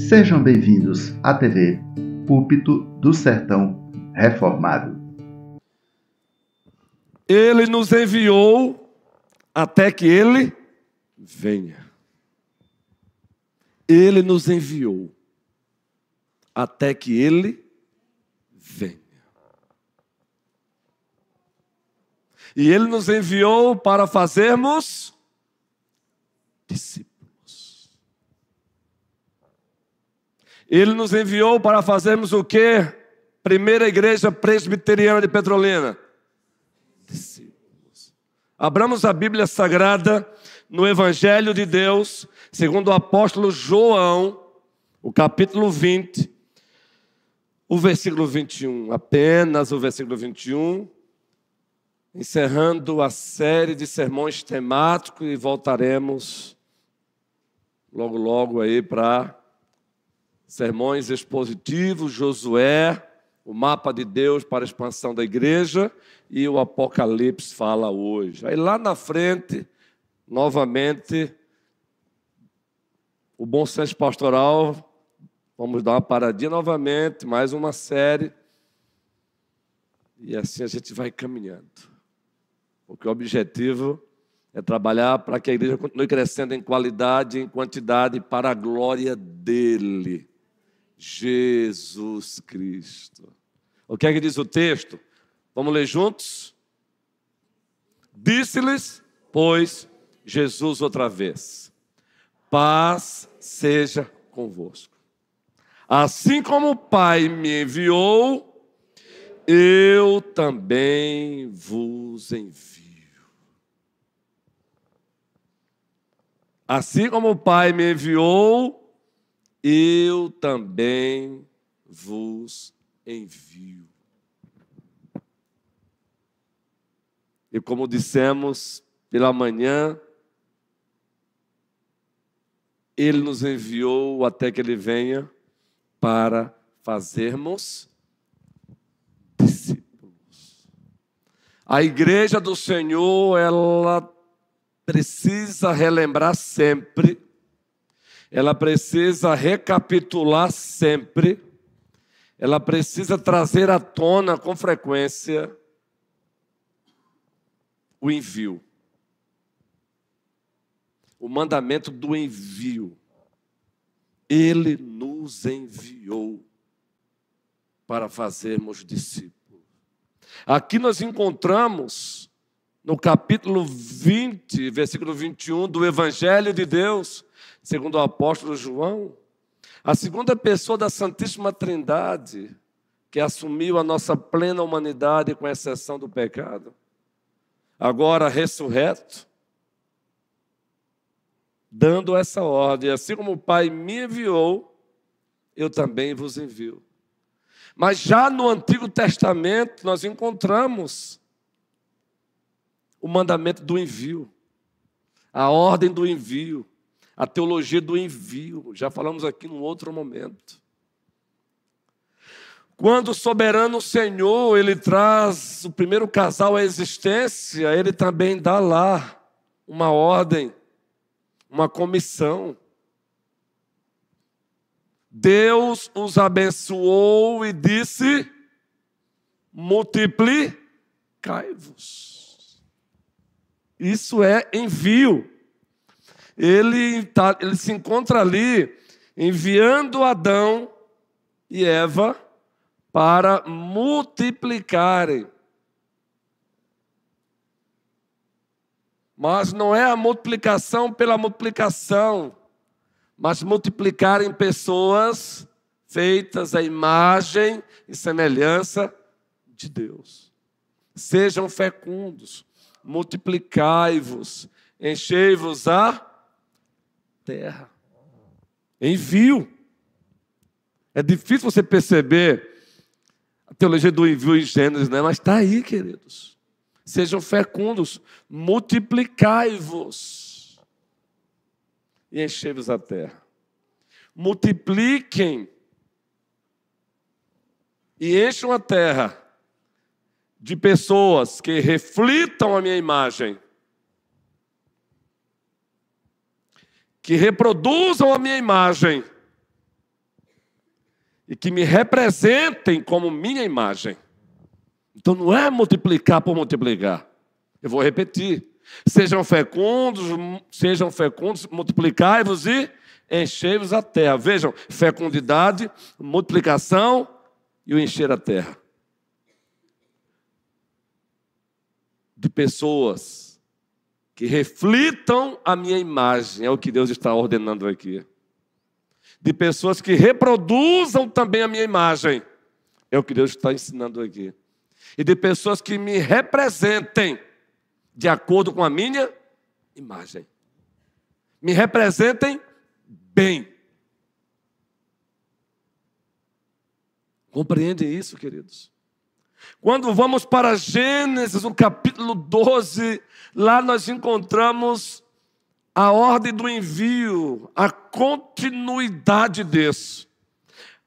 Sejam bem-vindos à TV Púlpito do Sertão Reformado. Ele nos enviou até que Ele venha. Ele nos enviou até que Ele venha. E Ele nos enviou para fazermos discípulos. Ele nos enviou para fazermos o quê? Primeira Igreja Presbiteriana de Petrolina. Discípulos. Abramos a Bíblia Sagrada no Evangelho de Deus, segundo o apóstolo João, o capítulo 20, o versículo 21. Apenas o versículo 21. Encerrando a série de sermões temáticos e voltaremos logo aí para sermões expositivos, Josué, o mapa de Deus para a expansão da igreja e o Apocalipse fala hoje. Aí lá na frente, novamente, o bom senso pastoral, vamos dar uma paradinha novamente, mais uma série, e assim a gente vai caminhando. Porque o objetivo é trabalhar para que a igreja continue crescendo em qualidade e em quantidade para a glória dele, Jesus Cristo. O que é que diz o texto? Vamos ler juntos? Disse-lhes, pois, Jesus outra vez: paz seja convosco. Assim como o Pai me enviou, eu também vos envio. Assim como o Pai me enviou, eu também vos envio. E como dissemos pela manhã, Ele nos enviou até que Ele venha para fazermos discípulos. A igreja do Senhor, ela precisa relembrar sempre, ela precisa recapitular sempre, ela precisa trazer à tona com frequência o envio. O mandamento do envio. Ele nos enviou para fazermos discípulos. Aqui nós encontramos, no capítulo 20, versículo 21 do Evangelho de Deus, segundo o apóstolo João, a segunda pessoa da Santíssima Trindade, que assumiu a nossa plena humanidade com exceção do pecado, agora ressurreto, dando essa ordem: assim como o Pai me enviou, eu também vos envio. Mas já no Antigo Testamento nós encontramos o mandamento do envio, a ordem do envio, a teologia do envio. Já falamos aqui num outro momento. Quando o soberano Senhor, Ele traz o primeiro casal à existência, Ele também dá lá uma ordem, uma comissão. Deus os abençoou e disse: multiplicai-vos. Isso é envio. Ele se encontra ali enviando Adão e Eva para multiplicarem. Mas não é a multiplicação pela multiplicação, mas multiplicarem pessoas feitas à imagem e semelhança de Deus. Sejam fecundos, multiplicai-vos, enchei-vos a terra. Envio. É difícil você perceber a teologia do envio em Gênesis, né? Mas está aí, queridos. Sejam fecundos, multiplicai-vos e enchei-vos a terra. Multipliquem e encham a terra de pessoas que reflitam a minha imagem, que reproduzam a minha imagem e que me representem como minha imagem. Então não é multiplicar por multiplicar. Eu vou repetir. Sejam fecundos, multiplicai-vos e enchei-vos a terra. Vejam, fecundidade, multiplicação e o encher a terra. De pessoas que reflitam a minha imagem, é o que Deus está ordenando aqui. De pessoas que reproduzam também a minha imagem, é o que Deus está ensinando aqui. E de pessoas que me representem de acordo com a minha imagem. Me representem bem. Compreendem isso, queridos? Quando vamos para Gênesis, no capítulo 12, lá nós encontramos a ordem do envio, a continuidade disso.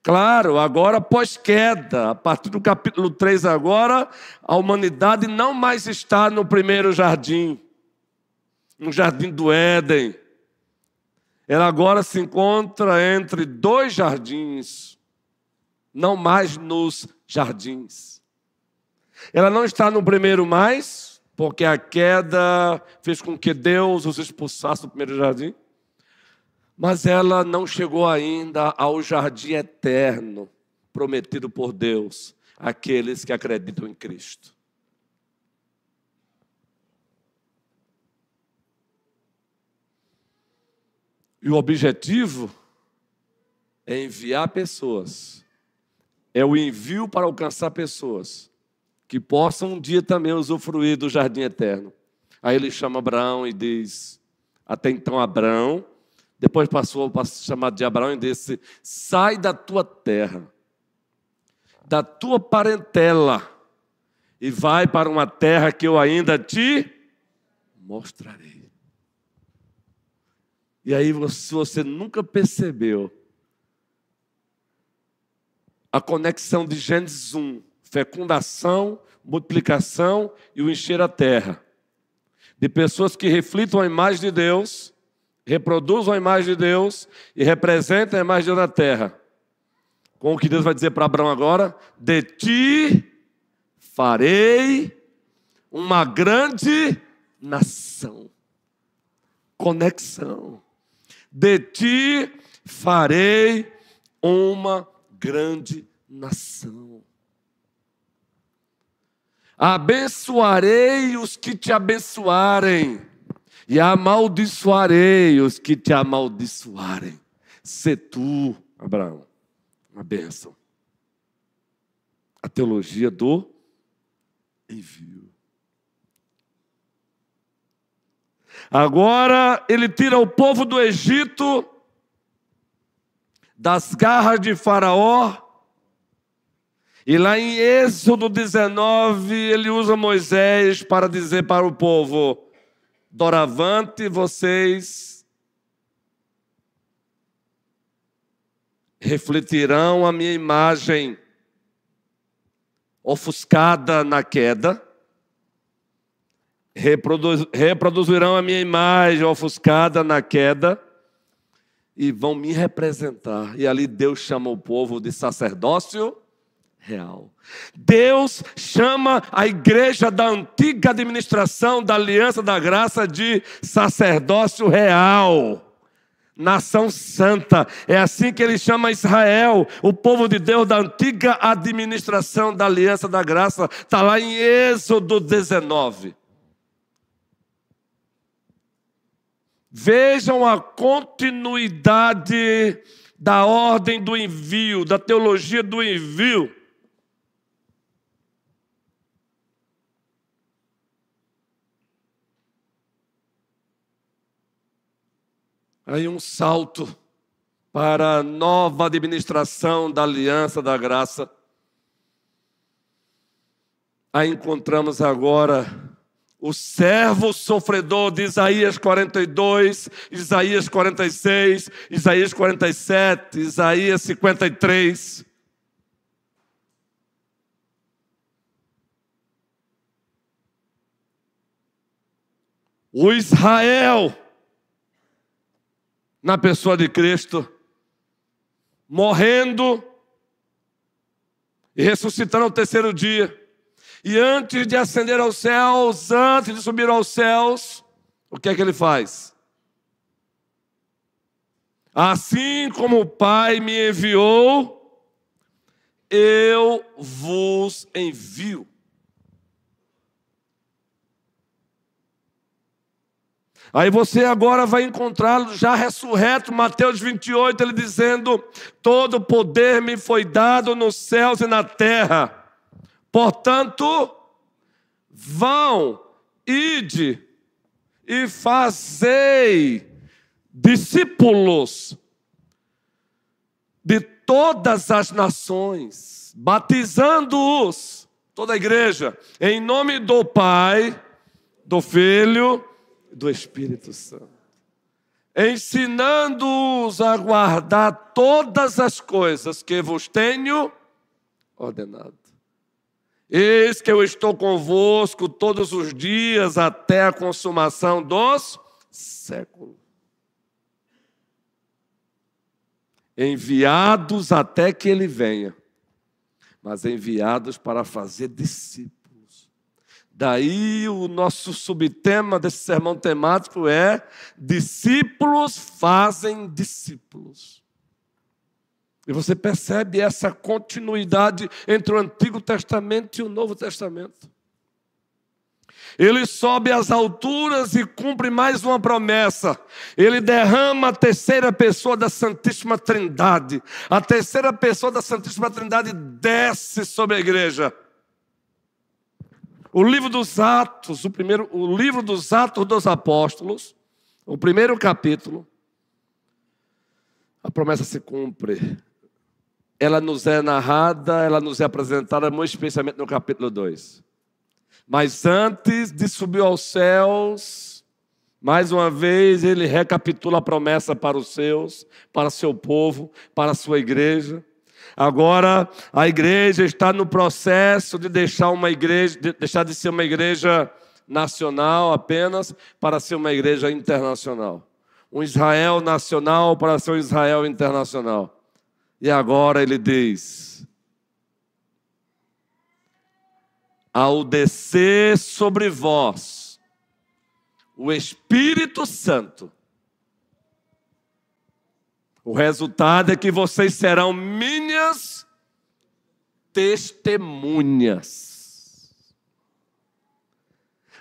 Claro, agora pós-queda, a partir do capítulo 3 agora, a humanidade não mais está no primeiro jardim, no jardim do Éden. Ela agora se encontra entre dois jardins, não mais nos jardins. Ela não está no primeiro mais, porque a queda fez com que Deus os expulsasse do primeiro jardim. Mas ela não chegou ainda ao jardim eterno prometido por Deus àqueles que acreditam em Cristo. E o objetivo é enviar pessoas. É o envio para alcançar pessoas que possam um dia também usufruir do jardim eterno. Aí ele chama Abraão e diz, até então Abraão, depois passou a ser chamado de Abraão e disse, sai da tua terra, da tua parentela, e vai para uma terra que eu ainda te mostrarei. E aí, se você nunca percebeu a conexão de Gênesis 1, fecundação, multiplicação e o encher a terra, de pessoas que reflitam a imagem de Deus, reproduzam a imagem de Deus e representam a imagem de Deus na terra. Com o que Deus vai dizer para Abraão agora, de ti farei uma grande nação. Conexão. De ti farei uma grande nação. Abençoarei os que te abençoarem, e amaldiçoarei os que te amaldiçoarem. Sê tu, Abraão, uma bênção. A teologia do envio. Agora ele tira o povo do Egito das garras de Faraó. E lá em Êxodo 19, ele usa Moisés para dizer para o povo, doravante vocês refletirão a minha imagem ofuscada na queda, reproduzirão a minha imagem ofuscada na queda e vão me representar. E ali Deus chama o povo de sacerdócio real. Deus chama a igreja da antiga administração da aliança da graça de sacerdócio real, nação santa. É assim que ele chama Israel, o povo de Deus da antiga administração da aliança da graça. Está lá em Êxodo 19. Vejam a continuidade da ordem do envio, da teologia do envio. Aí um salto para a nova administração da aliança da graça. Aí encontramos agora o servo sofredor de Isaías 42, Isaías 46, Isaías 47, Isaías 53. O Israel, na pessoa de Cristo, morrendo e ressuscitando ao terceiro dia. E antes de ascender aos céus, antes de subir aos céus, o que é que ele faz? Assim como o Pai me enviou, eu vos envio. Aí você agora vai encontrá-lo já ressurreto, Mateus 28, ele dizendo: todo poder me foi dado nos céus e na terra. Portanto, vão, ide e fazei discípulos de todas as nações, batizando-os, toda a igreja, em nome do Pai, do Filho e do Espírito Santo, ensinando-os a guardar todas as coisas que vos tenho ordenado. Eis que eu estou convosco todos os dias até a consumação dos séculos. Enviados até que ele venha, mas enviados para fazer discípulos. Daí o nosso subtema desse sermão temático é: discípulos fazem discípulos. E você percebe essa continuidade entre o Antigo Testamento e o Novo Testamento. Ele sobe às alturas e cumpre mais uma promessa. Ele derrama a terceira pessoa da Santíssima Trindade. A terceira pessoa da Santíssima Trindade desce sobre a igreja. O livro dos Atos, o livro dos Atos dos Apóstolos, o primeiro capítulo, a promessa se cumpre. Ela nos é narrada, ela nos é apresentada muito especialmente no capítulo 2. Mas antes de subir aos céus, mais uma vez ele recapitula a promessa para os seus, para seu povo, para a sua igreja. Agora a igreja está no processo de deixar de ser uma igreja nacional apenas para ser uma igreja internacional. Um Israel nacional para ser um Israel internacional. E agora ele diz: ao descer sobre vós o Espírito Santo, o resultado é que vocês serão minhas testemunhas.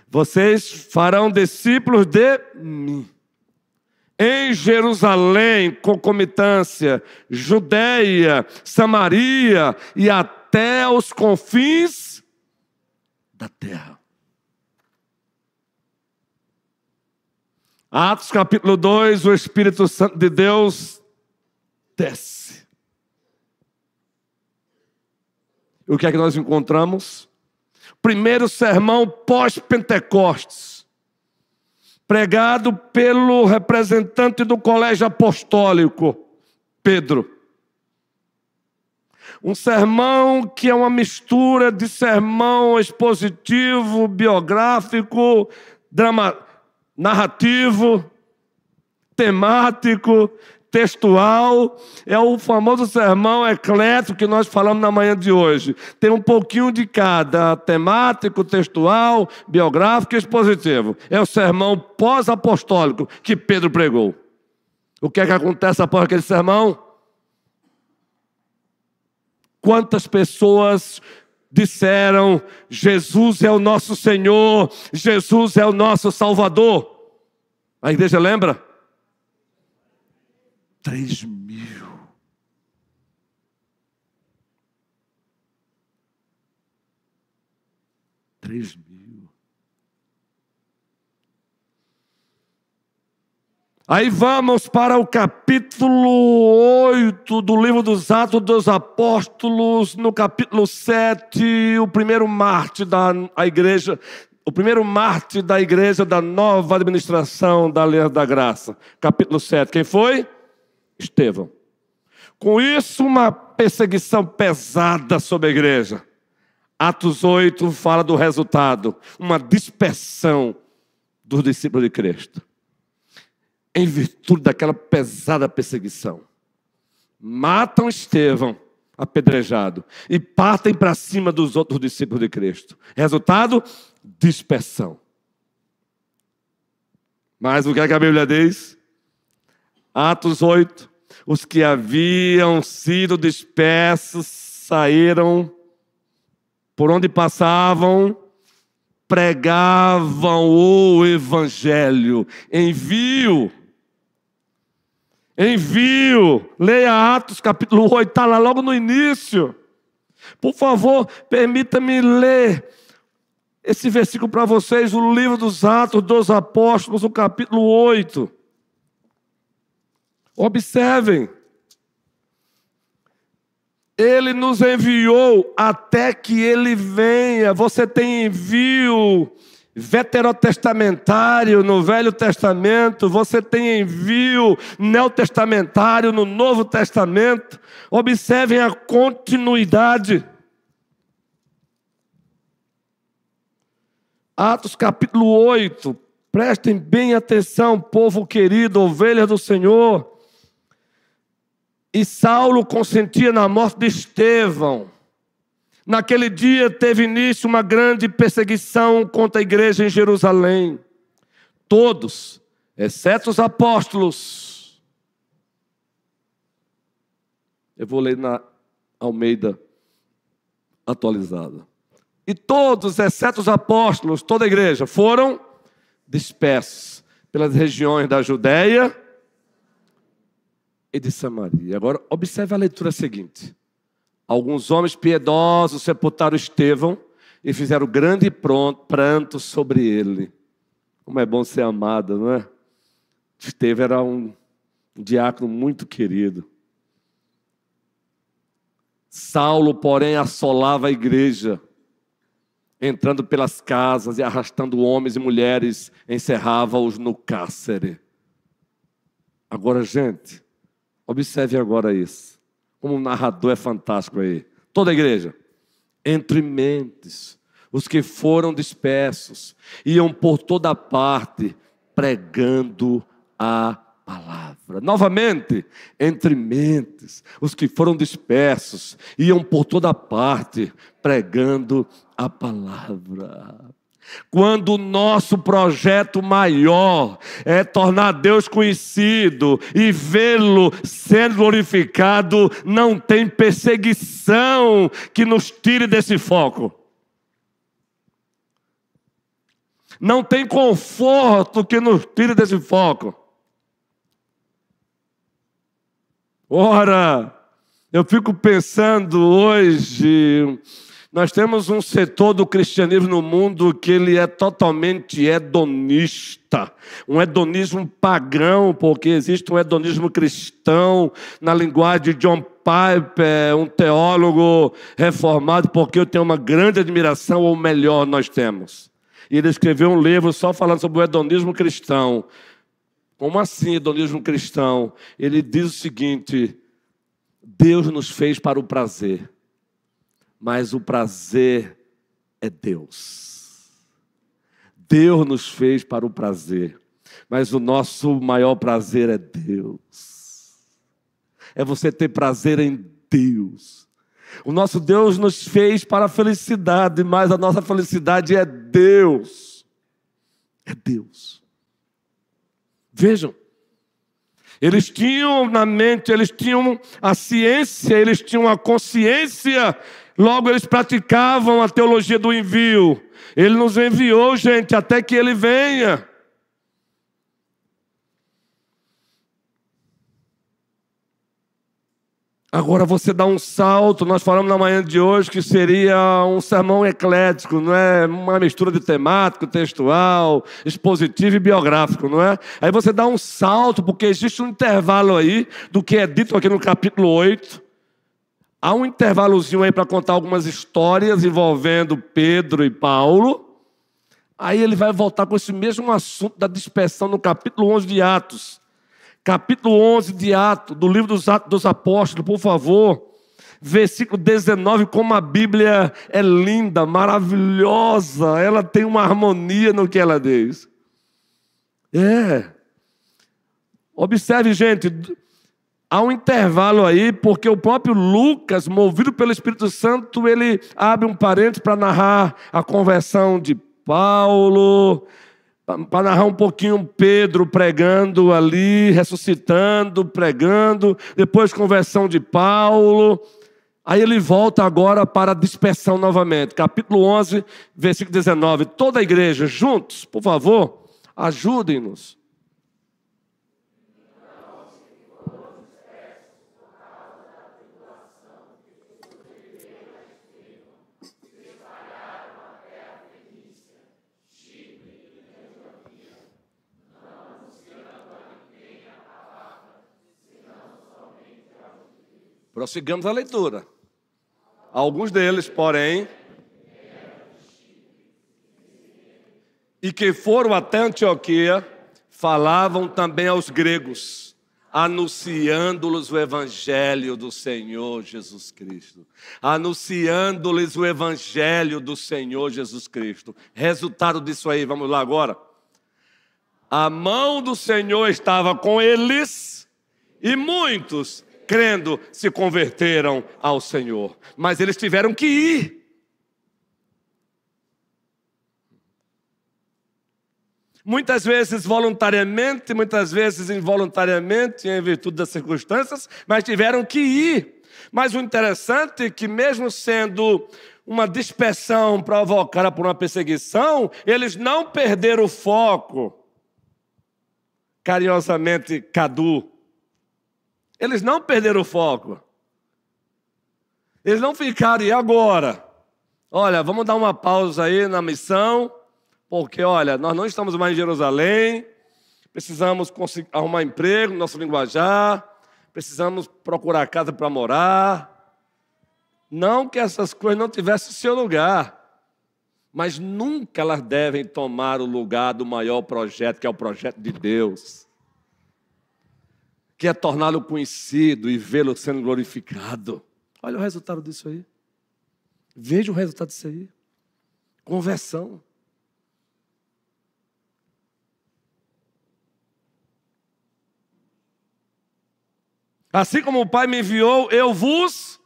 Vocês farão discípulos de mim. Em Jerusalém, concomitância, Judeia, Samaria e até os confins da terra. Atos capítulo 2, o Espírito Santo de Deus desce. E o que é que nós encontramos? Primeiro sermão pós-Pentecostes, pregado pelo representante do colégio apostólico, Pedro. Um sermão que é uma mistura de sermão expositivo, biográfico, narrativo, temático, textual. É o famoso sermão eclético que nós falamos na manhã de hoje. Tem um pouquinho de cada: temático, textual, biográfico e expositivo. É o sermão pós-apostólico que Pedro pregou. O que é que acontece após aquele sermão? Quantas pessoas disseram: Jesus é o nosso Senhor, Jesus é o nosso Salvador? A igreja lembra? 3.000. Aí vamos para o capítulo 8 do livro dos Atos dos Apóstolos. No capítulo 7, o primeiro mártir da igreja, da nova administração da Aliança da Graça. Capítulo 7, quem foi? Estevão. Com isso, uma perseguição pesada sobre a igreja. Atos 8 fala do resultado: uma dispersão dos discípulos de Cristo. Em virtude daquela pesada perseguição, matam Estevão, apedrejado e partem para cima dos outros discípulos de Cristo. Resultado? Dispersão. Mas o que é que a Bíblia diz? Atos 8. Os que haviam sido dispersos saíram, por onde passavam, pregavam o Evangelho. Envio. Leia Atos capítulo 8, está lá logo no início. Por favor, permita-me ler esse versículo para vocês, o livro dos Atos dos Apóstolos, o capítulo 8. Observem. Ele nos enviou até que Ele venha. Você tem envio veterotestamentário no Velho Testamento, você tem envio neotestamentário no Novo Testamento. Observem a continuidade. Atos capítulo 8, prestem bem atenção, povo querido, ovelhas do Senhor. E Saulo consentia na morte de Estevão. Naquele dia teve início uma grande perseguição contra a igreja em Jerusalém. Todos, exceto os apóstolos. Eu vou ler na Almeida atualizada. E todos, exceto os apóstolos, toda a igreja, foram dispersos pelas regiões da Judéia e de Samaria. Agora, observe a leitura seguinte. Alguns homens piedosos sepultaram Estevão e fizeram grande pranto sobre ele. Como é bom ser amado, não é? Estevão era um diácono muito querido. Saulo, porém, assolava a igreja, entrando pelas casas e arrastando homens e mulheres, encerrava-os no cárcere. Agora, gente, observe agora isso. Como um narrador é fantástico aí. Toda a igreja. Entre mentes, os que foram dispersos, iam por toda parte, pregando a palavra. Novamente, entre mentes, os que foram dispersos, iam por toda parte, pregando a palavra. Quando o nosso projeto maior é tornar Deus conhecido e vê-lo sendo glorificado, não tem perseguição que nos tire desse foco. Não tem conforto que nos tire desse foco. Ora, eu fico pensando hoje... Nós temos um setor do cristianismo no mundo que ele é totalmente hedonista. Um hedonismo pagão, porque existe um hedonismo cristão, na linguagem de John Piper, um teólogo reformado, porque eu tenho uma grande admiração, ou melhor, nós temos. E ele escreveu um livro só falando sobre o hedonismo cristão. Como assim hedonismo cristão? Ele diz o seguinte: Deus nos fez para o prazer. Mas o prazer é Deus. Deus nos fez para o prazer, mas o nosso maior prazer é Deus. É você ter prazer em Deus. O nosso Deus nos fez para a felicidade, mas a nossa felicidade é Deus. É Deus. Vejam. Eles tinham na mente, eles tinham a ciência, eles tinham a consciência. Logo, eles praticavam a teologia do envio. Ele nos enviou, gente, até que Ele venha. Agora você dá um salto. Nós falamos na manhã de hoje que seria um sermão eclético, não é? Uma mistura de temático, textual, expositivo e biográfico, não é? Aí você dá um salto, porque existe um intervalo aí do que é dito aqui no capítulo 8. Há um intervalozinho aí para contar algumas histórias envolvendo Pedro e Paulo. Aí ele vai voltar com esse mesmo assunto da dispersão no capítulo 11 de Atos. Capítulo 11 de Atos, do livro dos Atos dos Apóstolos, por favor. Versículo 19, como a Bíblia é linda, maravilhosa. Ela tem uma harmonia no que ela diz. Observe, gente. há um intervalo aí, porque o próprio Lucas, movido pelo Espírito Santo, ele abre um parênteses para narrar a conversão de Paulo, para narrar um pouquinho Pedro pregando ali, ressuscitando, pregando, depois conversão de Paulo. Aí ele volta agora para a dispersão novamente. Capítulo 11, versículo 19. Toda a igreja, juntos, por favor, ajudem-nos. Prossigamos a leitura. Alguns deles, porém, e que foram até Antioquia, falavam também aos gregos, anunciando-lhes o evangelho do Senhor Jesus Cristo. Anunciando-lhes o evangelho do Senhor Jesus Cristo. Resultado disso aí, vamos lá agora. A mão do Senhor estava com eles e muitos, crendo, se converteram ao Senhor. Mas eles tiveram que ir. Muitas vezes voluntariamente, muitas vezes involuntariamente, em virtude das circunstâncias, mas tiveram que ir. Mas o interessante é que mesmo sendo uma dispersão provocada por uma perseguição, eles não perderam o foco, carinhosamente Cadu. Eles não perderam o foco. Eles não ficaram, e agora? Olha, vamos dar uma pausa aí na missão, porque, olha, nós não estamos mais em Jerusalém, precisamos arrumar emprego no nosso linguajar, precisamos procurar casa para morar. Não que essas coisas não tivessem o seu lugar, mas nunca elas devem tomar o lugar do maior projeto, que é o projeto de Deus, que é torná-lo conhecido e vê-lo sendo glorificado. Olha o resultado disso aí. Veja o resultado disso aí. Conversão. Assim como o Pai me enviou, eu vos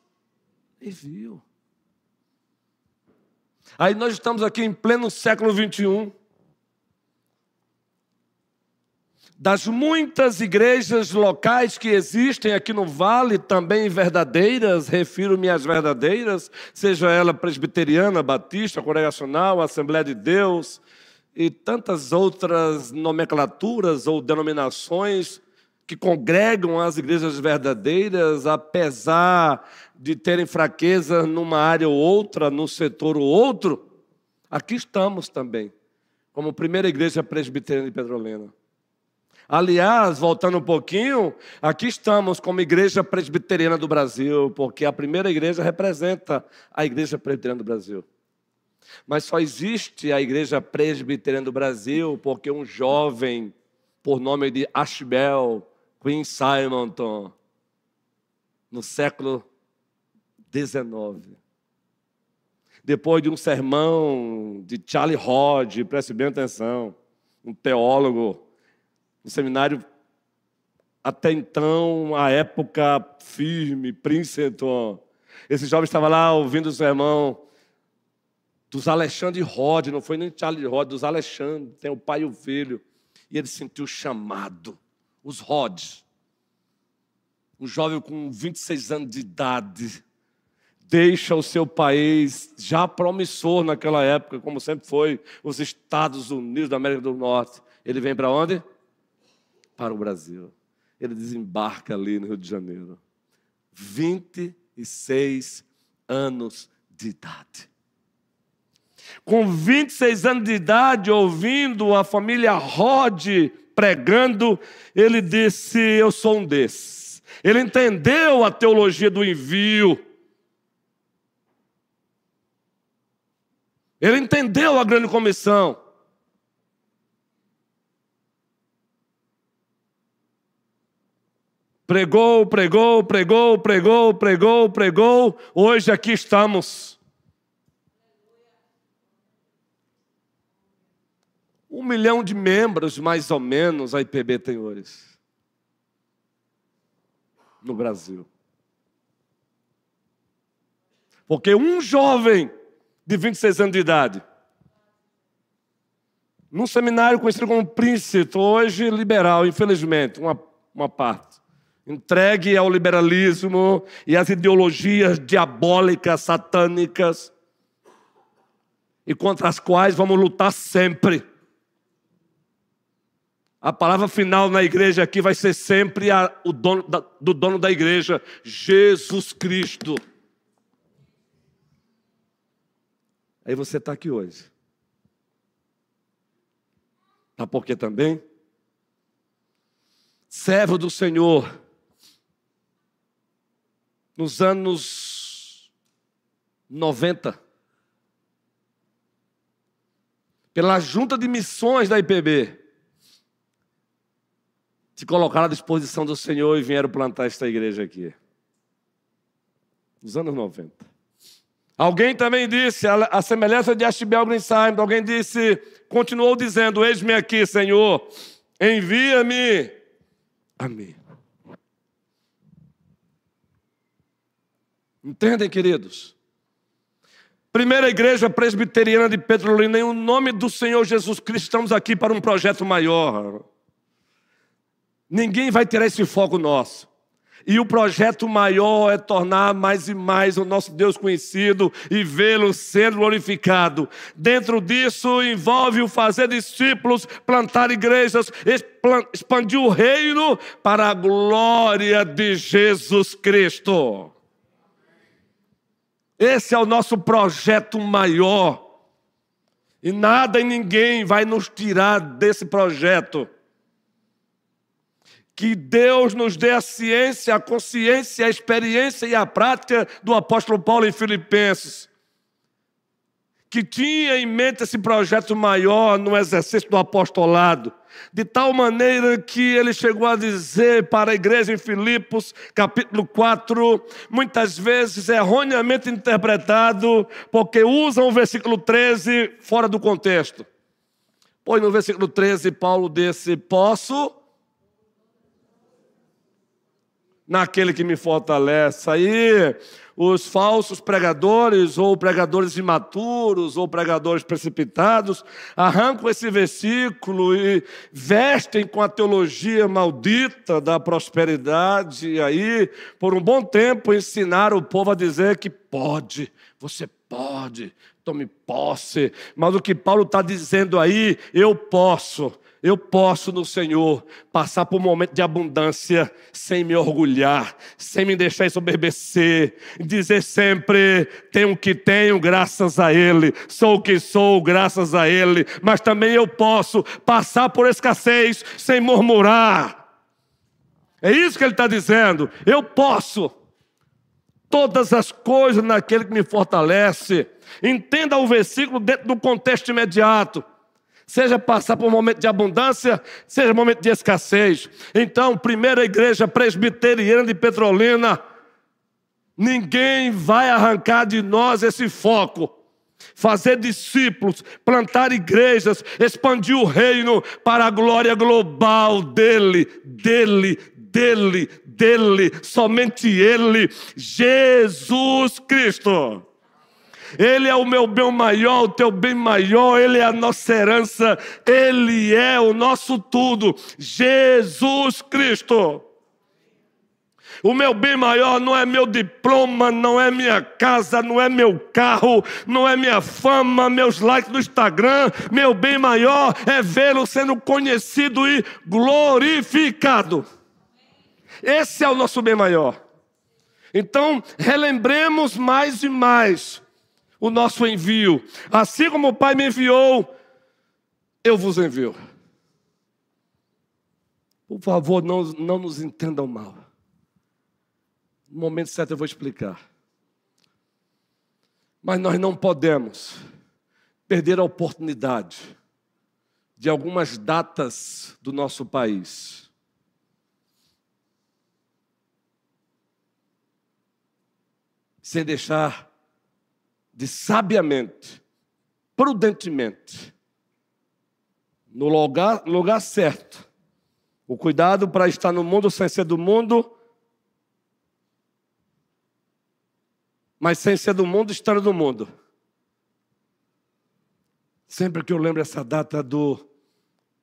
envio. Aí nós estamos aqui em pleno século 21. Das muitas igrejas locais que existem aqui no Vale, também verdadeiras, refiro-me às verdadeiras, seja ela presbiteriana, batista, congregacional, Assembleia de Deus e tantas outras nomenclaturas ou denominações que congregam as igrejas verdadeiras, apesar de terem fraqueza numa área ou outra, num setor ou outro. Aqui estamos também, como primeira igreja presbiteriana de Petrolina. Aliás, voltando um pouquinho, aqui estamos como Igreja Presbiteriana do Brasil, porque a primeira igreja representa a Igreja Presbiteriana do Brasil. Mas só existe a Igreja Presbiteriana do Brasil porque um jovem, por nome de Ashbel Queen Simonton, no século XIX, depois de um sermão de Charlie Hodge, preste bem atenção, um teólogo, um seminário, até então, a época firme, Princeton. Esse jovem estava lá ouvindo o sermão dos Alexandre Hodge, não foi nem Charlie Hodge, dos Alexandre, tem o pai e o filho. E ele sentiu o chamado, os Hodge. Um jovem com 26 anos de idade, deixa o seu país, já promissor naquela época, como sempre foi, os Estados Unidos da América do Norte. Ele vem para onde? Para o Brasil. Ele desembarca ali no Rio de Janeiro. 26 anos de idade. Com 26 anos de idade, ouvindo a família Hodge pregando, ele disse, eu sou um desses. Ele entendeu a teologia do envio. Ele entendeu a grande comissão. Pregou. Hoje aqui estamos. 1 milhão de membros, mais ou menos, a IPB tem hoje. no Brasil. Porque um jovem de 26 anos de idade, num seminário conhecido como Príncipe, hoje liberal, infelizmente, uma parte, entregue ao liberalismo e às ideologias diabólicas, satânicas, e contra as quais vamos lutar sempre. A palavra final na igreja aqui vai ser sempre do dono da igreja, Jesus Cristo. Aí você está aqui hoje. Sabe por quê também? Servo do Senhor, nos anos 90, pela Junta de Missões da IPB, se colocaram à disposição do Senhor e vieram plantar esta igreja aqui. Nos anos 90. Alguém também disse, a semelhança de Ashbel Greenside, alguém disse, continuou dizendo, eis-me aqui, Senhor, envia-me a mim. Entendem, queridos? Primeira Igreja Presbiteriana de Petrolina, em o nome do Senhor Jesus Cristo, estamos aqui para um projeto maior. Ninguém vai tirar esse foco nosso. E o projeto maior é tornar mais e mais o nosso Deus conhecido e vê-lo sendo glorificado. Dentro disso envolve o fazer discípulos, plantar igrejas, expandir o reino para a glória de Jesus Cristo. Esse é o nosso projeto maior. E nada e ninguém vai nos tirar desse projeto. Que Deus nos dê a ciência, a consciência, a experiência e a prática do apóstolo Paulo em Filipenses, que tinha em mente esse projeto maior no exercício do apostolado, de tal maneira que ele chegou a dizer para a igreja em Filipos, capítulo 4, muitas vezes erroneamente interpretado, porque usam o versículo 13 fora do contexto. Pois no versículo 13, Paulo disse, posso naquele que me fortalece. Aí os falsos pregadores, ou pregadores imaturos, ou pregadores precipitados, arrancam esse versículo e vestem com a teologia maldita da prosperidade, e aí, por um bom tempo, ensinaram o povo a dizer que pode, você pode, tome posse. Mas o que Paulo está dizendo aí, eu posso no Senhor passar por um momento de abundância sem me orgulhar, sem me deixar ensoberbecer, dizer sempre, tenho o que tenho graças a Ele, sou o que sou graças a Ele, mas também eu posso passar por escassez sem murmurar. É isso que ele está dizendo, eu posso todas as coisas naquele que me fortalece. Entenda o versículo dentro do contexto imediato. Seja passar por um momento de abundância, seja um momento de escassez. Então, primeira igreja presbiteriana de Petrolina, ninguém vai arrancar de nós esse foco. Fazer discípulos, plantar igrejas, expandir o reino para a glória global dele, somente Ele, Jesus Cristo. Ele é o meu bem maior, o teu bem maior, Ele é a nossa herança, Ele é o nosso tudo, Jesus Cristo. O meu bem maior não é meu diploma, não é minha casa, não é meu carro, não é minha fama, meus likes no Instagram. Meu bem maior é vê-lo sendo conhecido e glorificado. Esse é o nosso bem maior. Então, relembremos mais e mais o nosso envio. Assim como o Pai me enviou, eu vos envio. Por favor, não nos entendam mal. No momento certo eu vou explicar. Mas nós não podemos perder a oportunidade de algumas datas do nosso país. Sem deixar de sabiamente, prudentemente, no lugar certo, o cuidado para estar no mundo sem ser do mundo, mas sem ser do mundo, estando no mundo. Sempre que eu lembro essa data do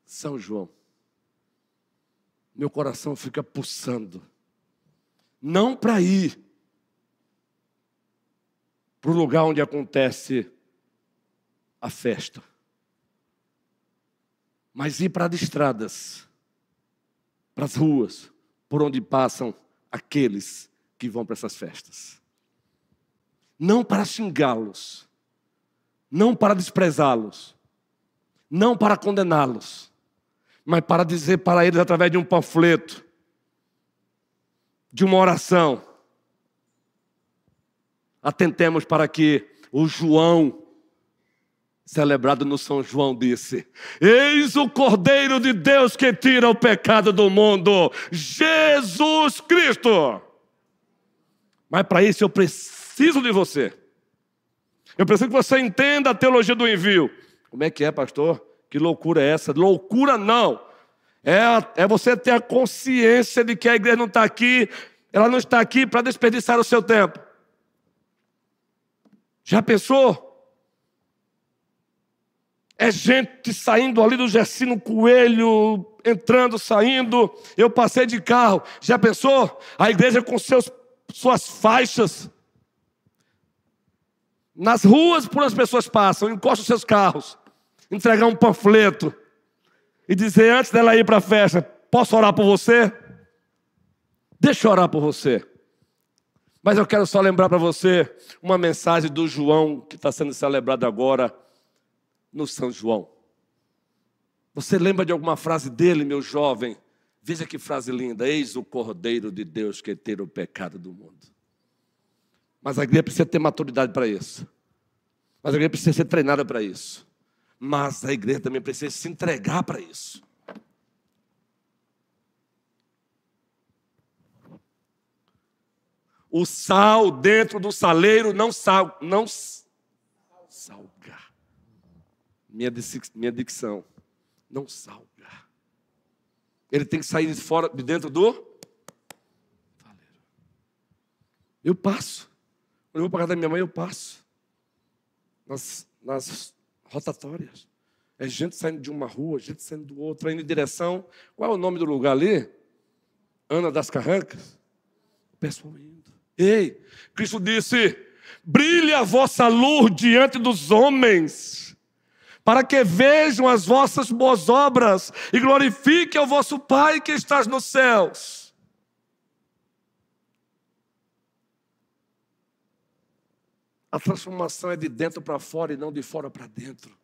São João, meu coração fica pulsando. Não para ir para o lugar onde acontece a festa, mas ir para as estradas, para as ruas, por onde passam aqueles que vão para essas festas. Não para xingá-los, não para desprezá-los, não para condená-los, mas para dizer para eles através de um panfleto, de uma oração: atentemos para que o João, celebrado no São João, disse: eis o Cordeiro de Deus que tira o pecado do mundo, Jesus Cristo. Mas para isso eu preciso de você. Eu preciso que você entenda a teologia do envio. Como é que é, pastor? Que loucura é essa? Loucura não. É você ter a consciência de que a igreja não está aqui, ela não está aqui para desperdiçar o seu tempo. Já pensou? É gente saindo ali do Gercino Coelho, entrando, saindo. Eu passei de carro. Já pensou? A igreja com suas faixas. Nas ruas, por as pessoas passam, encostam os seus carros. Entregar um panfleto. E dizer antes dela ir para a festa: posso orar por você? Deixa eu orar por você. Mas eu quero só lembrar para você uma mensagem do João que está sendo celebrado agora no São João. Você lembra de alguma frase dele, meu jovem? Veja que frase linda: eis o Cordeiro de Deus que tira o pecado do mundo. Mas a igreja precisa ter maturidade para isso. Mas a igreja precisa ser treinada para isso. Mas a igreja também precisa se entregar para isso. O sal dentro do saleiro não salga. Minha dicção. Não salga. Ele tem que sair de dentro do saleiro. Eu passo. Quando eu vou para a casa da minha mãe, eu passo. Nas rotatórias. É gente saindo de uma rua, gente saindo do outro, indo em direção. Qual é o nome do lugar ali? Ana das Carrancas. O pessoal indo. Ei, Cristo disse: brilhe a vossa luz diante dos homens, para que vejam as vossas boas obras e glorifiquem ao vosso Pai que estás nos céus. A transformação é de dentro para fora e não de fora para dentro.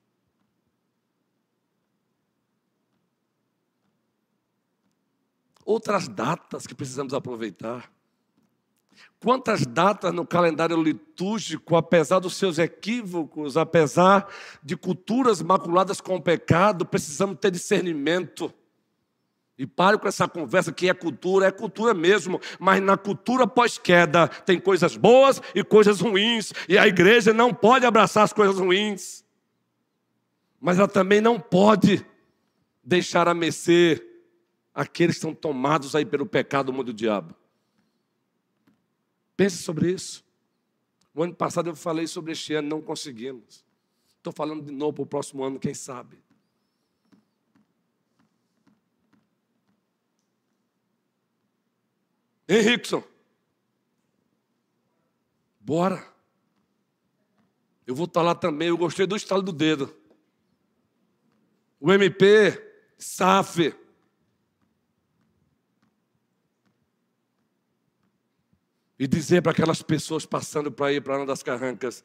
Outras datas que precisamos aproveitar. Quantas datas no calendário litúrgico, apesar dos seus equívocos, apesar de culturas maculadas com o pecado, precisamos ter discernimento. E pare com essa conversa que é cultura mesmo, mas na cultura pós-queda tem coisas boas e coisas ruins, e a igreja não pode abraçar as coisas ruins, mas ela também não pode deixar a mercê aqueles que estão tomados aí pelo pecado do mundo do diabo. Pense sobre isso. O ano passado eu falei sobre este ano, não conseguimos. Estou falando de novo para o próximo ano, quem sabe. Henrickson, bora. Eu vou estar lá também, eu gostei do estalo do dedo. O MP, SAF. E dizer para aquelas pessoas passando para ir para Ana das Carrancas: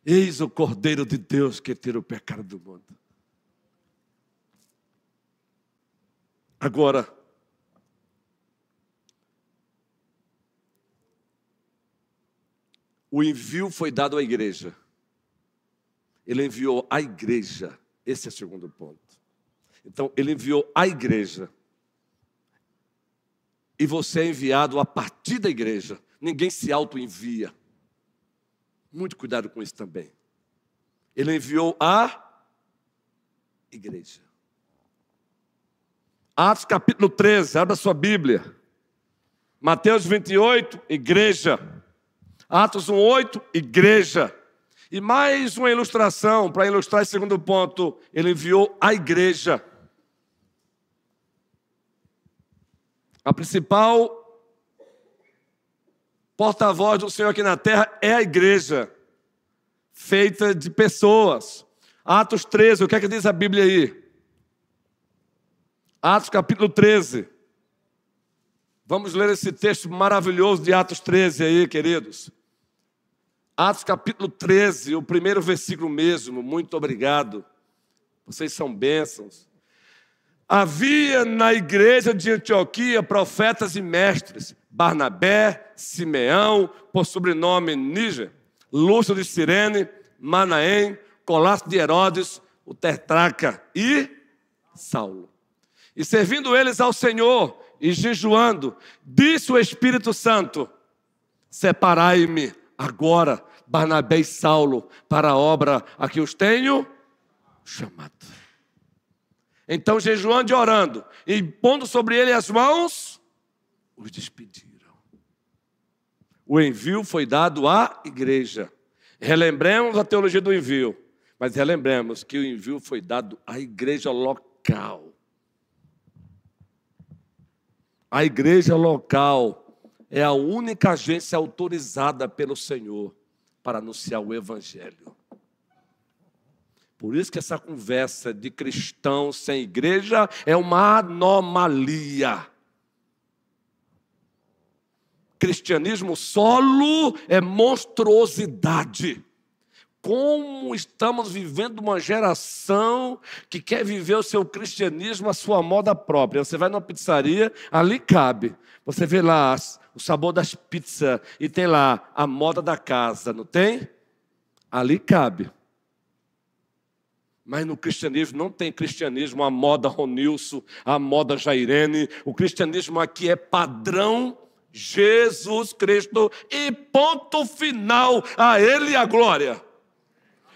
eis o Cordeiro de Deus que tira o pecado do mundo. Agora, o envio foi dado à igreja. Ele enviou a igreja. Esse é o segundo ponto. Então, ele enviou a igreja. E você é enviado a partir da igreja. Ninguém se auto-envia. Muito cuidado com isso também. Ele enviou a igreja. Atos capítulo 13, abra sua Bíblia. Mateus 28, igreja. Atos 1:8, igreja. E mais uma ilustração, para ilustrar esse segundo ponto, ele enviou a igreja. A principal porta-voz do Senhor aqui na terra é a igreja, feita de pessoas. Atos 13, o que é que diz a Bíblia aí? Atos capítulo 13. Vamos ler esse texto maravilhoso de Atos 13 aí, queridos. Atos capítulo 13, o primeiro versículo mesmo. Muito obrigado. Vocês são bênçãos. Havia na igreja de Antioquia profetas e mestres, Barnabé, Simeão, por sobrenome Níger, Lúcio de Cirene, Manaém, Colasso de Herodes, o tetrarca e Saulo. E servindo eles ao Senhor e jejuando, disse o Espírito Santo: separai-me agora, Barnabé e Saulo, para a obra a que os tenho chamado. Então, jejuando e orando, e pondo sobre ele as mãos, os despediram. O envio foi dado à igreja. Relembremos a teologia do envio, mas relembremos que o envio foi dado à igreja local. A igreja local é a única agência autorizada pelo Senhor para anunciar o evangelho. Por isso que essa conversa de cristãos sem igreja é uma anomalia. Cristianismo solo é monstruosidade. Como estamos vivendo uma geração que quer viver o seu cristianismo à sua moda própria. Você vai numa pizzaria, ali cabe. Você vê lá o sabor das pizzas e tem lá a moda da casa, não tem? Ali cabe. Mas no cristianismo não tem cristianismo a moda Ronilson, a moda Jairene. O cristianismo aqui é padrão Jesus Cristo e ponto final, a Ele a glória.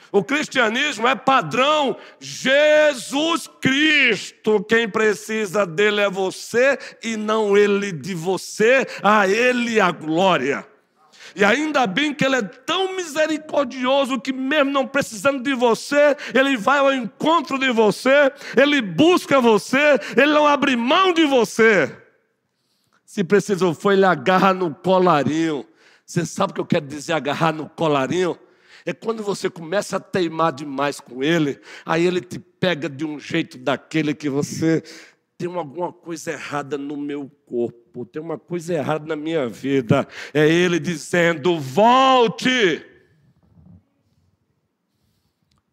O cristianismo é padrão Jesus Cristo. Quem precisa dele é você e não ele de você. A ele a glória. E ainda bem que ele é tão misericordioso que mesmo não precisando de você, ele vai ao encontro de você, ele busca você, ele não abre mão de você. Se precisou foi, ele agarra no colarinho. Você sabe o que eu quero dizer, agarrar no colarinho? É quando você começa a teimar demais com ele, aí ele te pega de um jeito daquele que você tem alguma coisa errada no meu corpo, tem uma coisa errada na minha vida. É ele dizendo: volte,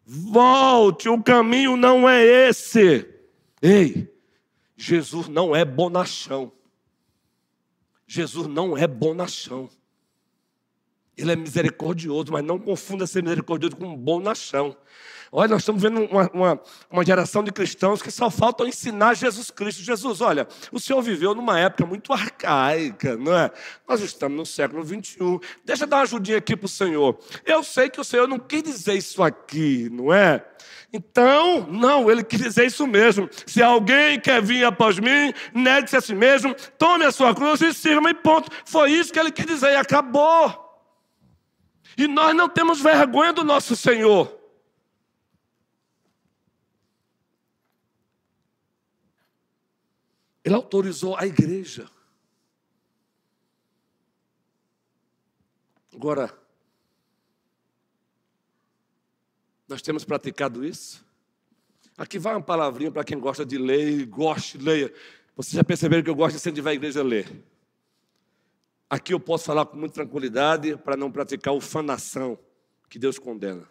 volte, o caminho não é esse. Ei, Jesus não é bonachão. Jesus não é bonachão. Ele é misericordioso, mas não confunda ser misericordioso com um bonachão. Olha, nós estamos vendo uma geração de cristãos que só faltam ensinar Jesus Cristo. Jesus, olha, o Senhor viveu numa época muito arcaica, não é? Nós estamos no século 21. Deixa eu dar uma ajudinha aqui para o Senhor. Eu sei que o Senhor não quis dizer isso aqui, não é? Então, não, ele quis dizer isso mesmo. Se alguém quer vir após mim, negue-se a si mesmo, tome a sua cruz e sirva-me, ponto. Foi isso que ele quis dizer e acabou. E nós não temos vergonha do nosso Senhor. Ele autorizou a igreja. Agora, nós temos praticado isso? Aqui vai uma palavrinha para quem gosta de ler e goste, leia. Vocês já perceberam que eu gosto de incentivar a igreja a ler. Aqui eu posso falar com muita tranquilidade para não praticar ufanação, que Deus condena.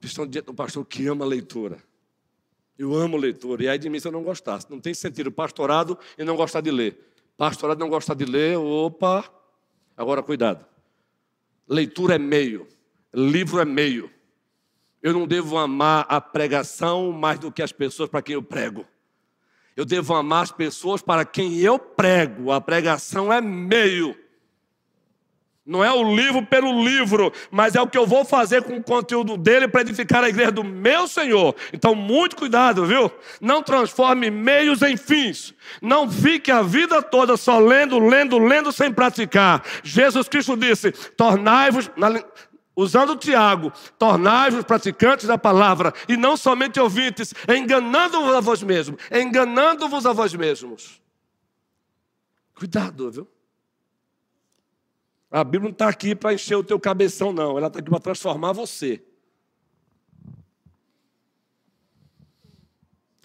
Estão diante de um pastor que ama a leitura. Eu amo leitura, e aí de mim se eu não gostasse. Não tem sentido pastorado e não gostar de ler. Pastorado e não gostar de ler, opa. Agora, cuidado. Leitura é meio, livro é meio. Eu não devo amar a pregação mais do que as pessoas para quem eu prego. Eu devo amar as pessoas para quem eu prego. A pregação é meio. Não é o livro pelo livro, mas é o que eu vou fazer com o conteúdo dele para edificar a igreja do meu Senhor. Então, muito cuidado, viu? Não transforme meios em fins. Não fique a vida toda só lendo, sem praticar. Jesus Cristo disse, tornai-vos, usando Tiago, tornai-vos praticantes da palavra, e não somente ouvintes, enganando-vos a vós mesmos. Enganando-vos a vós mesmos. Cuidado, viu? A Bíblia não está aqui para encher o teu cabeção, não. Ela está aqui para transformar você.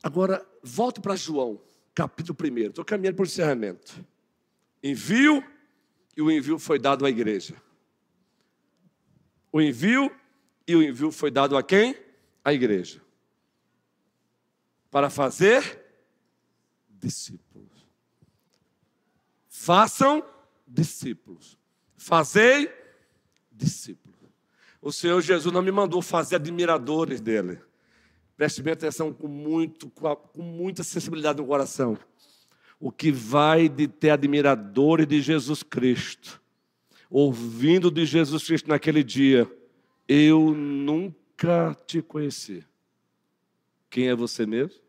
Agora, volte para João, capítulo 1. Estou caminhando para o encerramento. Envio, e o envio foi dado à igreja. O envio, e o envio foi dado a quem? À igreja. Para fazer discípulos. Façam discípulos. Fazei discípulos. O Senhor Jesus não me mandou fazer admiradores dele. Preste bem atenção com muita sensibilidade no coração. O que vai de ter admiradores de Jesus Cristo, ouvindo de Jesus Cristo naquele dia, eu nunca te conheci. Quem é você mesmo?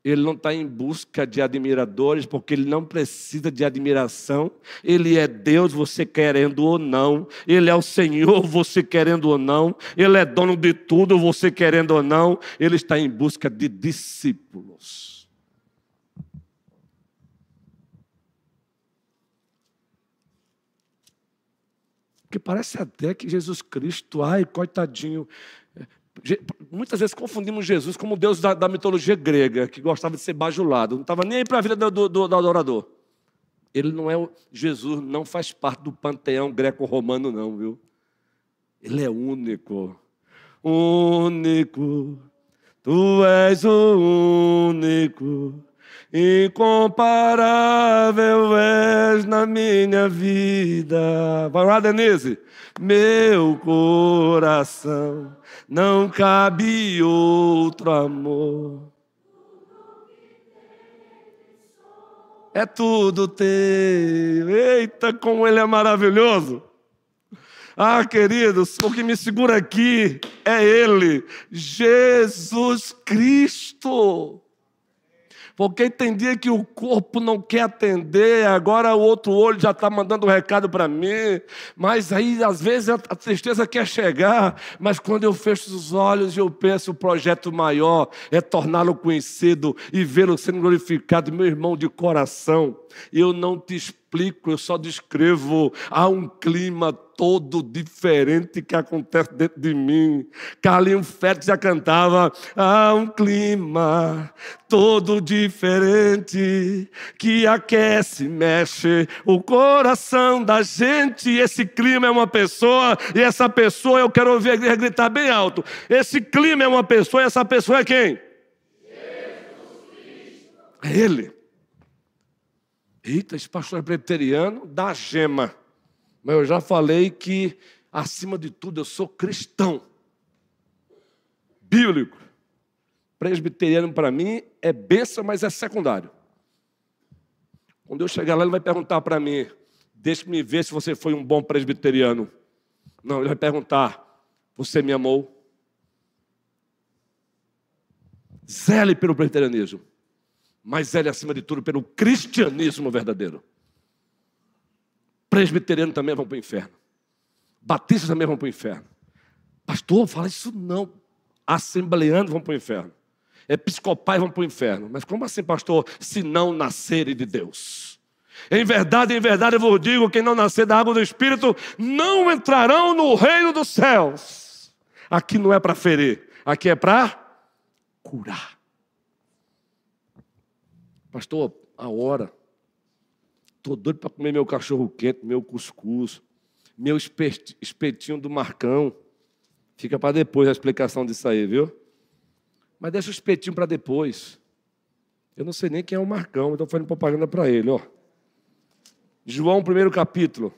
Ele não está em busca de admiradores, porque ele não precisa de admiração. Ele é Deus, você querendo ou não. Ele é o Senhor, você querendo ou não. Ele é dono de tudo, você querendo ou não. Ele está em busca de discípulos. Porque parece até que Jesus Cristo, ai, coitadinho. Muitas vezes confundimos Jesus como Deus da mitologia grega, que gostava de ser bajulado, não estava nem aí para a vida do adorador. Ele não é Jesus, não faz parte do panteão greco-romano, não, viu? Ele é único. Único, tu és o único, incomparável és na minha vida. Vai lá, Denise. Meu coração não cabe outro amor. É tudo teu. Eita, como ele é maravilhoso. Ah, queridos, o que me segura aqui é ele, Jesus Cristo. Porque tem dia que o corpo não quer atender, agora o outro olho já está mandando um recado para mim. Mas aí, às vezes, a tristeza quer chegar. Mas quando eu fecho os olhos e eu penso, o projeto maior é torná-lo conhecido e vê-lo sendo glorificado, meu irmão de coração. Eu não te explico, eu só descrevo. Há um clima todo diferente que acontece dentro de mim. Carlinhos Félix já cantava, há um clima todo diferente que aquece, mexe o coração da gente. Esse clima é uma pessoa, e essa pessoa eu quero ouvir a igreja gritar bem alto. Esse clima é uma pessoa, e essa pessoa é quem? Jesus Cristo. É ele. Eita, esse pastor é presbiteriano da gema. Mas eu já falei que, acima de tudo, eu sou cristão. Bíblico. Presbiteriano, para mim, é bênção, mas é secundário. Quando eu chegar lá, ele vai perguntar para mim, deixe-me ver se você foi um bom presbiteriano. Não, ele vai perguntar, você me amou? Zele pelo presbiterianismo. Mas zele, acima de tudo, pelo cristianismo verdadeiro. Presbiterianos também vão para o inferno. Batistas também vão para o inferno. Pastor, fala isso não. Assembleanos vão para o inferno. Episcopais vão para o inferno. Mas como assim, pastor? Se não nascerem de Deus. Em verdade, eu vos digo, quem não nascer da água do Espírito, não entrarão no reino dos céus. Aqui não é para ferir. Aqui é para curar. Pastor, a hora. Estou doido para comer meu cachorro quente, meu cuscuz, meu espetinho do Marcão. Fica para depois a explicação disso aí, viu? Mas deixa o espetinho para depois. Eu não sei nem quem é o Marcão, então fazendo propaganda para ele, ó. João, 1º capítulo.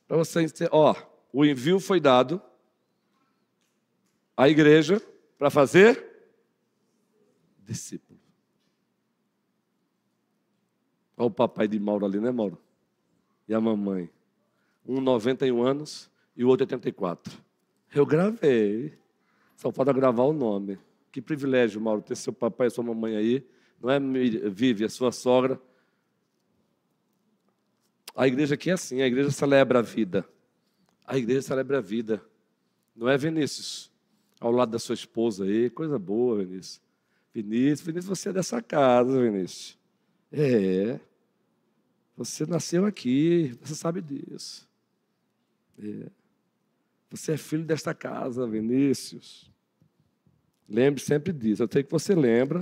Para você, ó, o envio foi dado à igreja para fazer discípulos. Olha o papai de Mauro ali, né, Mauro? E a mamãe. Um 91 anos e o outro 84. Eu gravei. Só falta gravar o nome. Que privilégio, Mauro, ter seu papai e sua mamãe aí. Não é Vive, a sua sogra. A igreja aqui é assim, a igreja celebra a vida. A igreja celebra a vida. Não é, Vinícius? Ao lado da sua esposa aí, coisa boa, Vinícius. Vinícius, você é dessa casa, Vinícius. É. Você nasceu aqui, você sabe disso. É. Você é filho desta casa, Vinícius. Lembre sempre disso. Eu sei que você lembra,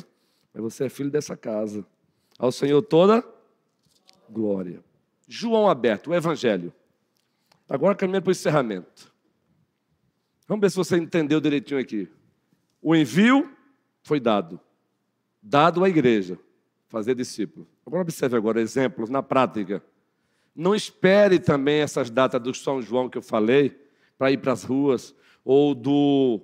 mas você é filho dessa casa. Ao Senhor toda glória. João aberto, o Evangelho. Agora caminhando para o encerramento. Vamos ver se você entendeu direitinho aqui. O envio foi dado. Dado à igreja. Fazer discípulo. Agora observe agora exemplos na prática. Não espere também essas datas do São João que eu falei para ir para as ruas, ou do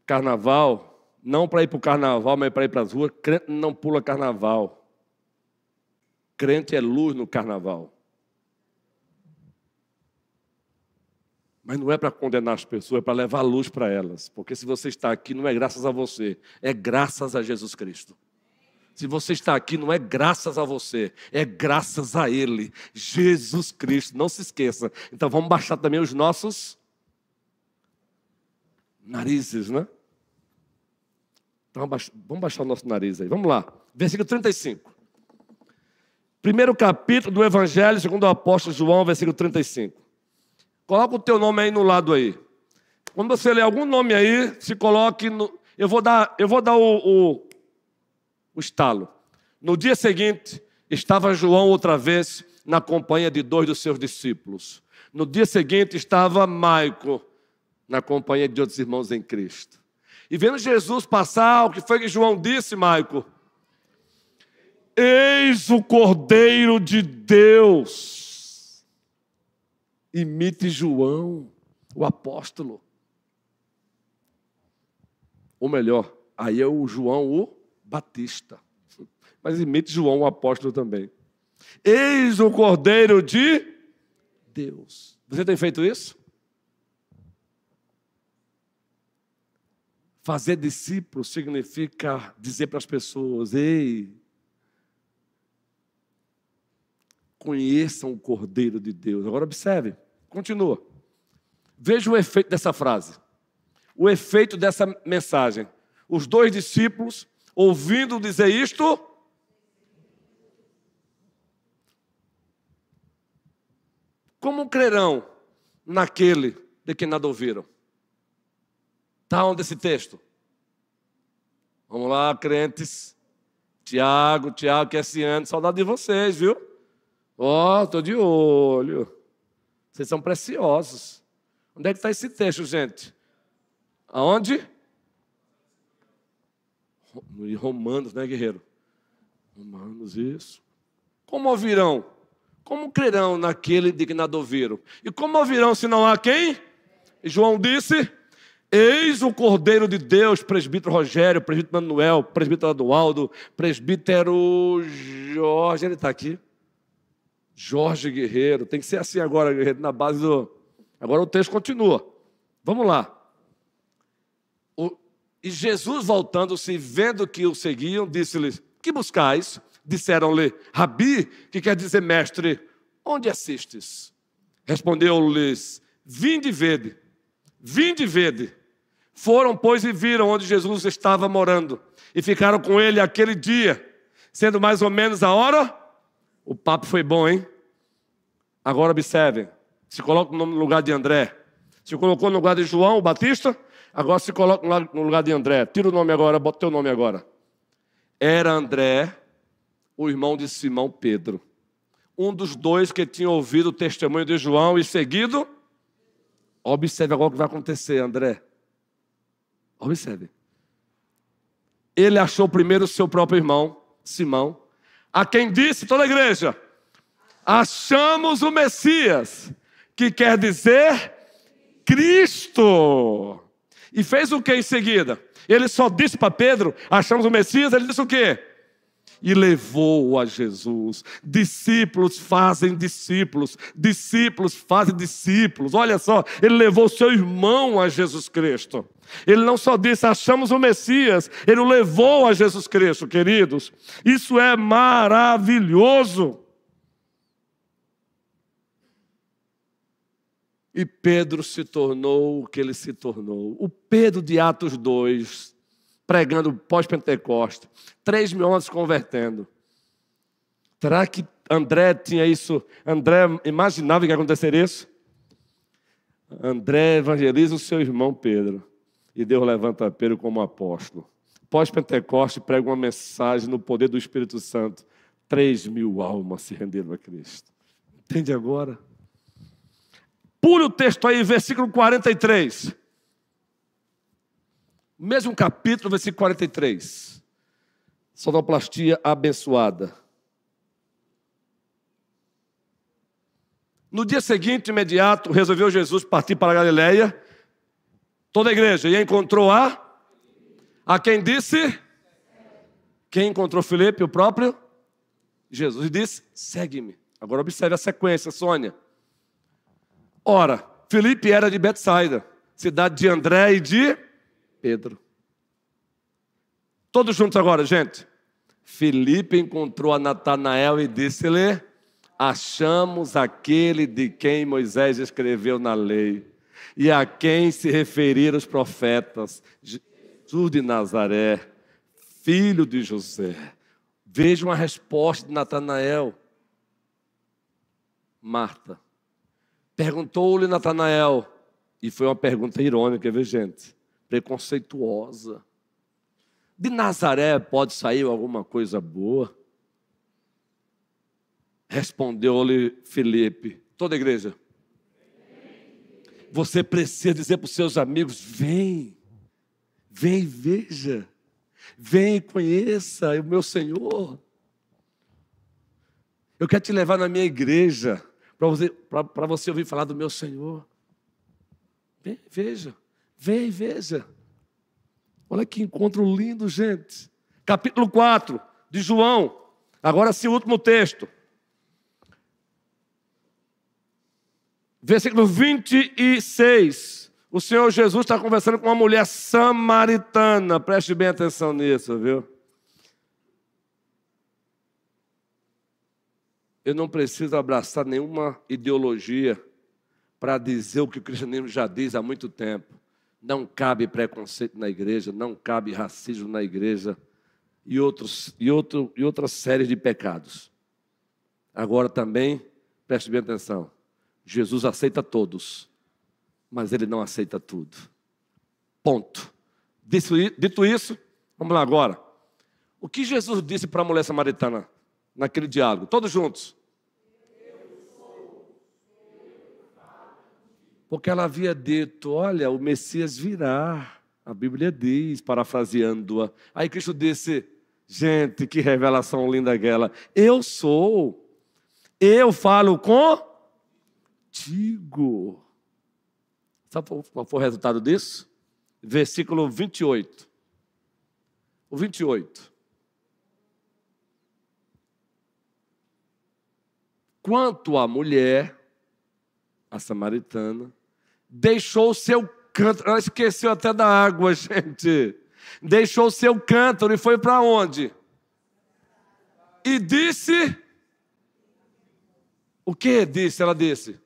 carnaval, não para ir para o carnaval, mas para ir para as ruas. Crente não pula carnaval. Crente é luz no carnaval. Mas não é para condenar as pessoas, é para levar luz para elas. Porque se você está aqui, não é graças a você, é graças a Jesus Cristo. Se você está aqui, não é graças a você, é graças a Ele, Jesus Cristo. Não se esqueça. Então vamos baixar também os nossos narizes, né? Então vamos baixar o nosso nariz aí. Vamos lá. Versículo 35. Primeiro capítulo do Evangelho, segundo o apóstolo João, versículo 35. Coloca o teu nome aí no lado aí. Quando você ler algum nome aí, se coloque no... Eu vou dar o estalo. No dia seguinte, estava João outra vez na companhia de 2 dos seus discípulos. No dia seguinte, estava Maico na companhia de outros irmãos em Cristo. E vendo Jesus passar, o que foi que João disse, Maico? Eis o Cordeiro de Deus. Imite João, o apóstolo. Ou melhor, aí é o João o Batista. Mas imite João, o apóstolo também. Eis o Cordeiro de Deus. Você tem feito isso? Fazer discípulo significa dizer para as pessoas: ei, conheçam o Cordeiro de Deus. Agora observe, continua. Veja o efeito dessa frase. O efeito dessa mensagem. Os 2 discípulos, ouvindo dizer isto, como crerão naquele de que nada ouviram? Está onde esse texto? Vamos lá, crentes. Tiago, Cassiano, saudade de vocês, viu? Estou de olho. Vocês são preciosos. Onde é que está esse texto, gente? Aonde? Em Romanos, né, guerreiro? Romanos, isso. Como ouvirão? Como crerão naquele de que nada ouviram? E como ouvirão se não há quem? E João disse: eis o Cordeiro de Deus, presbítero Rogério, presbítero Manuel, presbítero Adualdo, presbítero Jorge, ele está aqui. Jorge Guerreiro, tem que ser assim agora, Guerreiro, na base do... Agora o texto continua. Vamos lá. E Jesus, voltando-se, vendo que o seguiam, disse-lhes: que buscais? Disseram-lhe: Rabi, que quer dizer mestre, onde assistes? Respondeu-lhes: vinde e vede. Vinde e vede. Foram, pois, e viram onde Jesus estava morando. E ficaram com ele aquele dia, sendo mais ou menos a hora. O papo foi bom, hein? Agora observem. Se coloca no lugar de André. Se colocou no lugar de João, o Batista. Agora se coloca no lugar de André. Tira o nome agora, bota o teu nome agora. Era André, o irmão de Simão Pedro. Um dos 2 que tinha ouvido o testemunho de João e seguido. Observe agora o que vai acontecer, André. Observe. Ele achou primeiro o seu próprio irmão, Simão, a quem disse toda a igreja: achamos o Messias, que quer dizer Cristo. E fez o que em seguida? Ele só disse para Pedro: achamos o Messias. Ele disse o quê? e levou-o a Jesus. Discípulos fazem discípulos, discípulos fazem discípulos. Olha só, ele levou seu irmão a Jesus Cristo. Ele não só disse, achamos o Messias, ele o levou a Jesus Cristo, queridos. Isso é maravilhoso. E Pedro se tornou o que ele se tornou. O Pedro de Atos 2, pregando pós-Pentecoste, 3 mil homens convertendo. Será que André tinha isso? André imaginava que ia acontecer isso? André evangeliza o seu irmão Pedro. E Deus levanta Pedro como apóstolo. Pós-Pentecoste, prega uma mensagem no poder do Espírito Santo. 3 mil almas se renderam a Cristo. Entende agora? Pule o texto aí, versículo 43. Mesmo capítulo, versículo 43. Sonoplastia abençoada. No dia seguinte, imediato, resolveu Jesus partir para a Galileia. Toda a igreja. E encontrou a quem disse? Quem encontrou Filipe? O próprio Jesus. E disse, segue-me. Agora observe a sequência, Sônia. Ora, Filipe era de Betsaida, cidade de André e de Pedro. Todos juntos agora, gente. Filipe encontrou a Natanael e disse-lhe, achamos aquele de quem Moisés escreveu na lei e a quem se referiram os profetas, Jesus de Nazaré, filho de José. Vejam a resposta de Natanael. Marta. Perguntou-lhe Natanael, e foi uma pergunta irônica, viu, gente? Preconceituosa. De Nazaré pode sair alguma coisa boa? Respondeu-lhe Filipe, toda a igreja. Você precisa dizer para os seus amigos, vem e veja, vem e conheça o meu Senhor. Eu quero te levar na minha igreja, para você ouvir falar do meu Senhor. Vem, veja. Vem, veja. Olha que encontro lindo, gente. Capítulo 4 de João. Agora sim, o último texto. Versículo 26. O Senhor Jesus está conversando com uma mulher samaritana. Preste bem atenção nisso, viu? Eu não preciso abraçar nenhuma ideologia para dizer o que o cristianismo já diz há muito tempo. Não cabe preconceito na igreja, não cabe racismo na igreja e outra série de pecados. Agora também, preste bem atenção, Jesus aceita todos, mas Ele não aceita tudo. Ponto. Dito isso, vamos lá agora. O que Jesus disse para a mulher samaritana? Naquele diálogo, todos juntos. Porque ela havia dito, olha, o Messias virá. A Bíblia diz, parafraseando-a. Aí Cristo disse, gente, que revelação linda aquela. Eu sou. Eu falo contigo. Sabe qual foi o resultado disso? Versículo 28. O 28. Quanto à mulher, a samaritana, deixou o seu cântaro, ela esqueceu até da água, gente. Deixou o seu cântaro e foi para onde? E disse, o que disse? Ela disse,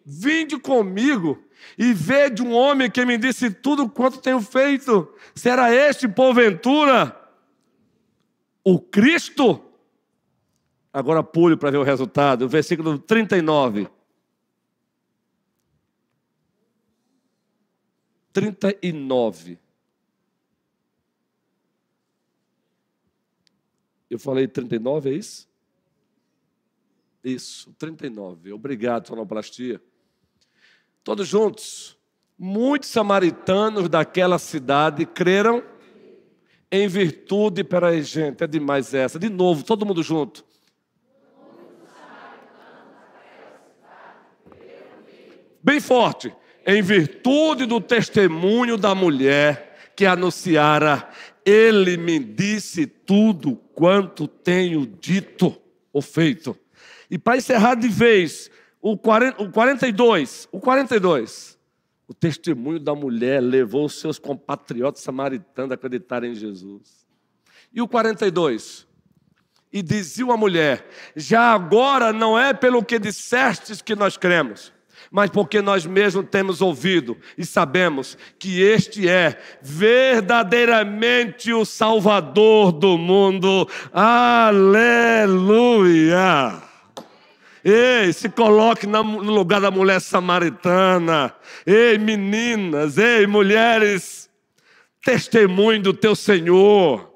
vinde comigo e vede um homem que me disse tudo quanto tenho feito. Será este, porventura, o Cristo? Agora pule para ver o resultado. O versículo 39. 39. Eu falei 39, é isso? Isso, 39. Obrigado, sonoplastia. Todos juntos. Muitos samaritanos daquela cidade creram em virtude... Peraí, gente, é demais essa. De novo, todo mundo junto. Bem forte, em virtude do testemunho da mulher que anunciara, ele me disse tudo quanto tenho dito ou feito. E para encerrar de vez, o 42, o testemunho da mulher levou os seus compatriotas samaritanos a acreditarem em Jesus. E o 42, e dizia a mulher: já agora não é pelo que dissestes que nós cremos, mas porque nós mesmos temos ouvido e sabemos que este é verdadeiramente o Salvador do mundo. Aleluia! Ei, se coloque no lugar da mulher samaritana. Ei, meninas, ei, mulheres, testemunhe do teu Senhor.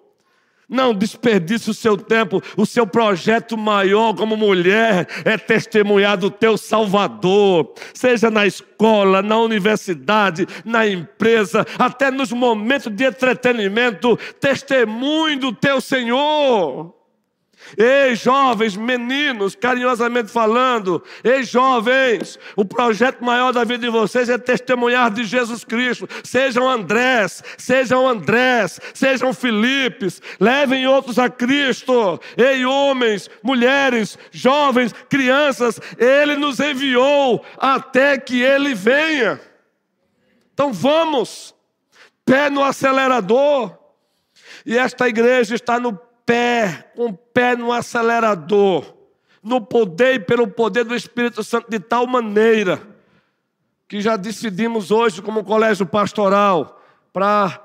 Não desperdice o seu tempo. O seu projeto maior como mulher é testemunhar do teu Salvador. Seja na escola, na universidade, na empresa, até nos momentos de entretenimento, testemunhe do teu Senhor. Ei, jovens, meninos, carinhosamente falando, ei, jovens, o projeto maior da vida de vocês é testemunhar de Jesus Cristo. Sejam Andrés, sejam Filipes, levem outros a Cristo. Ei, homens, mulheres, jovens, crianças, Ele nos enviou até que Ele venha. Então vamos, pé no acelerador. E esta igreja está com o pé no acelerador, no poder e pelo poder do Espírito Santo, de tal maneira que já decidimos hoje, como colégio pastoral, para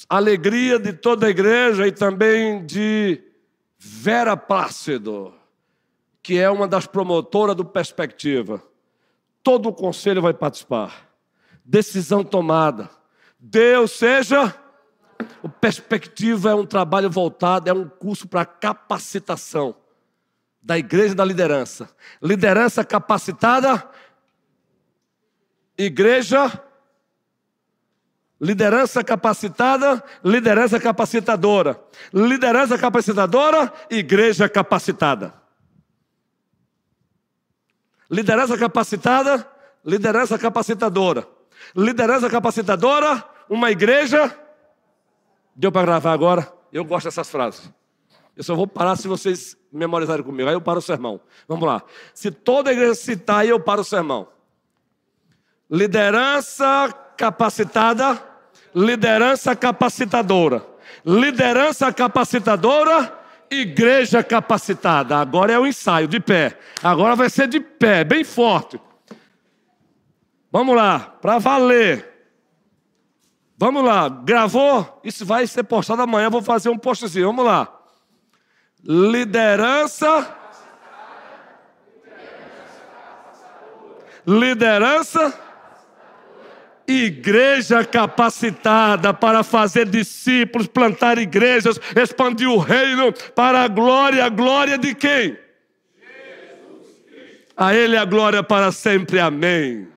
alegria de toda a igreja e também de Vera Plácido, que é uma das promotoras do Perspectiva. Todo o conselho vai participar. Decisão tomada. Deus seja... O Perspectiva é um trabalho voltado, é um curso para capacitação da igreja e da liderança. Liderança capacitada, igreja, liderança capacitada, liderança capacitadora. Liderança capacitadora, igreja capacitada. Liderança capacitada, liderança capacitadora. Liderança capacitadora, uma igreja... Deu para gravar agora? Eu gosto dessas frases. Eu só vou parar se vocês memorizarem comigo. Aí eu paro o sermão. Vamos lá. Se toda a igreja citar, aí eu paro o sermão. Liderança capacitada, liderança capacitadora. Liderança capacitadora, igreja capacitada. Agora é o ensaio, de pé. Agora vai ser de pé, bem forte. Vamos lá, para valer. Vamos lá, gravou? Isso vai ser postado amanhã, vou fazer um postzinho, vamos lá. Liderança. Igreja capacitada para fazer discípulos, plantar igrejas, expandir o reino para a glória de quem? Jesus Cristo. A Ele a glória para sempre, amém.